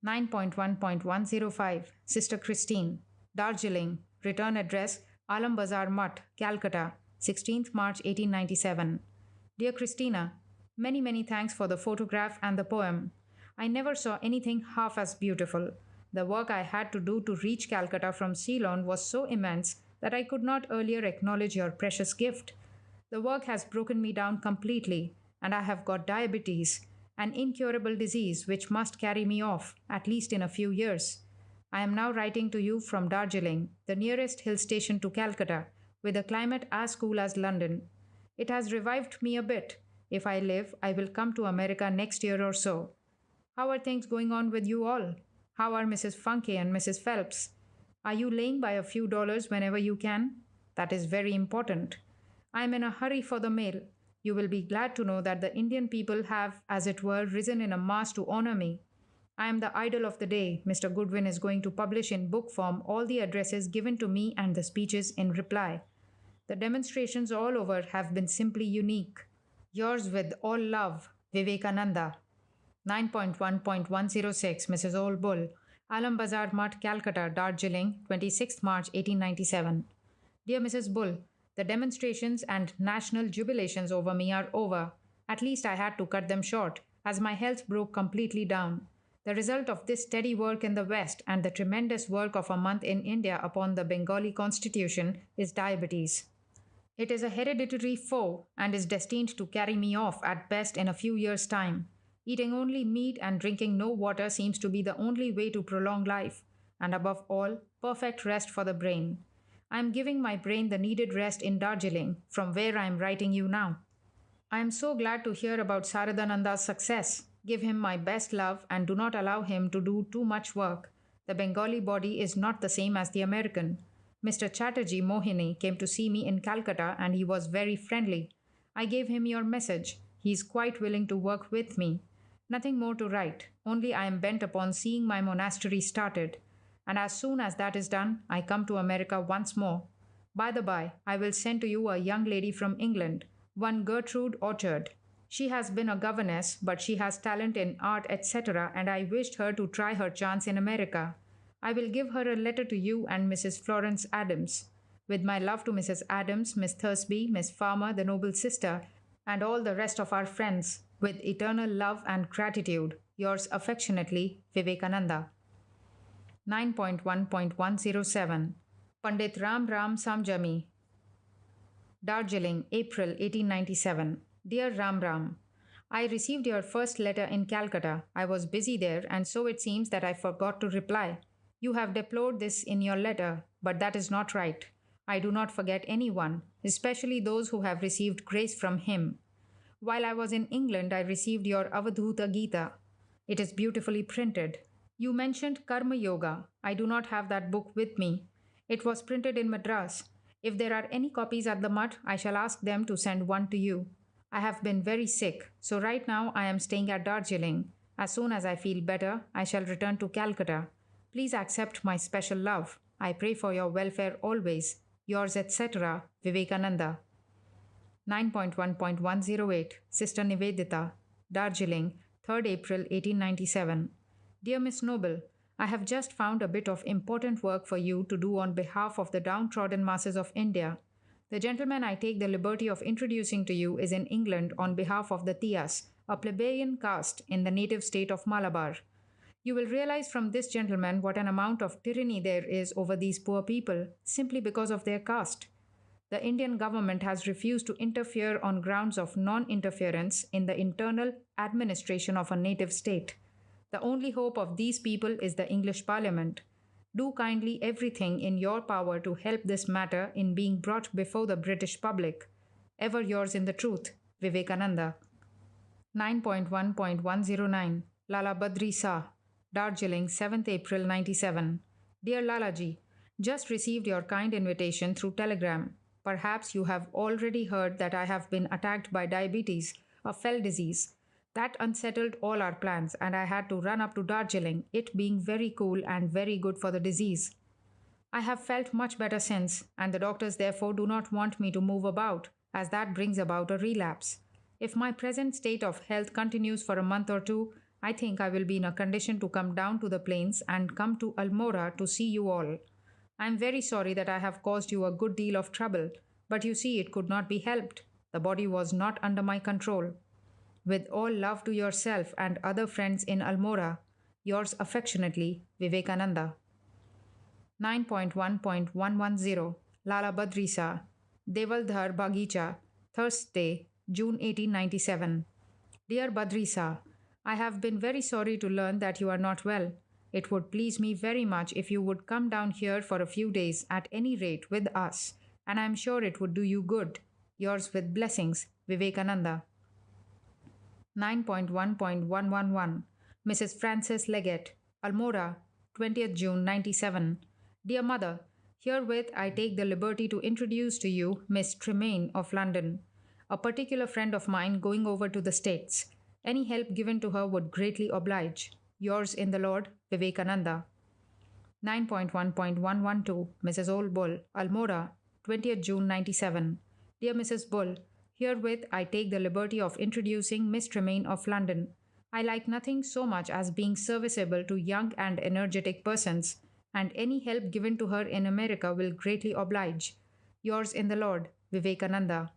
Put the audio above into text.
9.1.105 Sister Christine, Darjeeling, return address Alam Bazar Mutt, Calcutta, 16th March 1897. Dear Christina, many thanks for the photograph and the poem. I never saw anything half as beautiful. The work I had to do to reach Calcutta from Ceylon was so immense that I could not earlier acknowledge your precious gift. The work has broken me down completely, and I have got diabetes, an incurable disease which must carry me off, at least in a few years. I am now writing to you from Darjeeling, the nearest hill station to Calcutta, with a climate as cool as London. It has revived me a bit. If I live, I will come to America next year or so. How are things going on with you all? How are Mrs. Funke and Mrs. Phelps? Are you laying by a few dollars whenever you can? That is very important. I am in a hurry for the mail. You will be glad to know that the Indian people have, as it were, risen in a mass to honor me. I am the idol of the day. Mr. Goodwin is going to publish in book form all the addresses given to me and the speeches in reply. The demonstrations all over have been simply unique. Yours with all love, Vivekananda. 9.1.106 Mrs. Old Bull, Alam Bazar Mutt, Calcutta, Darjeeling, 26th March 1897. Dear Mrs. Bull, the demonstrations and national jubilations over me are over. At least I had to cut them short, as my health broke completely down. The result of this steady work in the West and the tremendous work of a month in India upon the Bengali constitution is diabetes. It is a hereditary foe and is destined to carry me off at best in a few years' time. Eating only meat and drinking no water seems to be the only way to prolong life, and above all, perfect rest for the brain. I am giving my brain the needed rest in Darjeeling, from where I am writing you now. I am so glad to hear about Saradananda's success. Give him my best love and do not allow him to do too much work. The Bengali body is not the same as the American. Mr. Chatterjee Mohini came to see me in Calcutta and he was very friendly. I gave him your message. He is quite willing to work with me. Nothing more to write, only I am bent upon seeing my monastery started. And as soon as that is done, I come to America once more. By the by, I will send to you a young lady from England, one Gertrude Orchard. She has been a governess, but she has talent in art, etc., and I wished her to try her chance in America. I will give her a letter to you and Mrs. Florence Adams. With my love to Mrs. Adams, Miss Thursby, Miss Farmer, the noble sister, and all the rest of our friends, with eternal love and gratitude, yours affectionately, Vivekananda. 9.1.107 Pandit Ram Ram Samjami, Darjeeling, April 1897. Dear Ram Ram, I received your first letter in Calcutta. I was busy there, and so it seems that I forgot to reply. You have deplored this in your letter, but that is not right. I do not forget anyone, especially those who have received grace from him. While I was in England, I received your Avadhuta Gita. It is beautifully printed. You mentioned Karma Yoga. I do not have that book with me. It was printed in Madras. If there are any copies at the Mutt, I shall ask them to send one to you. I have been very sick, so right now I am staying at Darjeeling. As soon as I feel better, I shall return to Calcutta. Please accept my special love. I pray for your welfare always. Yours, etc., Vivekananda. 9.1.108 Sister Nivedita, Darjeeling, 3rd April 1897. Dear Miss Noble, I have just found a bit of important work for you to do on behalf of the downtrodden masses of India. The gentleman I take the liberty of introducing to you is in England on behalf of the Tias, a plebeian caste in the native state of Malabar. You will realize from this gentleman what an amount of tyranny there is over these poor people, simply because of their caste. The Indian government has refused to interfere on grounds of non-interference in the internal administration of a native state. The only hope of these people is the English Parliament. Do kindly everything in your power to help this matter in being brought before the British public. Ever yours in the truth, Vivekananda. 9.1.109 Lala Badri Sa, Darjeeling, 7th April 97. Dear Lalaji, just received your kind invitation through telegram. Perhaps you have already heard that I have been attacked by diabetes, a fell disease. That unsettled all our plans, and I had to run up to Darjeeling, it being very cool and very good for the disease. I have felt much better since, and the doctors therefore do not want me to move about, as that brings about a relapse. If my present state of health continues for a month or two, I think I will be in a condition to come down to the plains and come to Almora to see you all. I am very sorry that I have caused you a good deal of trouble, but you see it could not be helped. The body was not under my control. With all love to yourself and other friends in Almora, yours affectionately, Vivekananda. 9.1.110 Lala Badrisa, Devaldhar Bagicha, Thursday, June 1897. Dear Badrisa, I have been very sorry to learn that you are not well. It would please me very much if you would come down here for a few days at any rate with us, and I am sure it would do you good. Yours with blessings, Vivekananda. 9.1.111 Mrs. Frances Leggett, Almora, 20th June 97. Dear Mother, herewith I take the liberty to introduce to you Miss Tremaine of London, a particular friend of mine going over to the States. Any help given to her would greatly oblige. Yours in the Lord, Vivekananda. 9.1.112 Mrs. Old Bull, Almora, 20th June 97. Dear Mrs. Bull, herewith I take the liberty of introducing Miss Tremaine of London. I like nothing so much as being serviceable to young and energetic persons, and any help given to her in America will greatly oblige. Yours in the Lord, Vivekananda.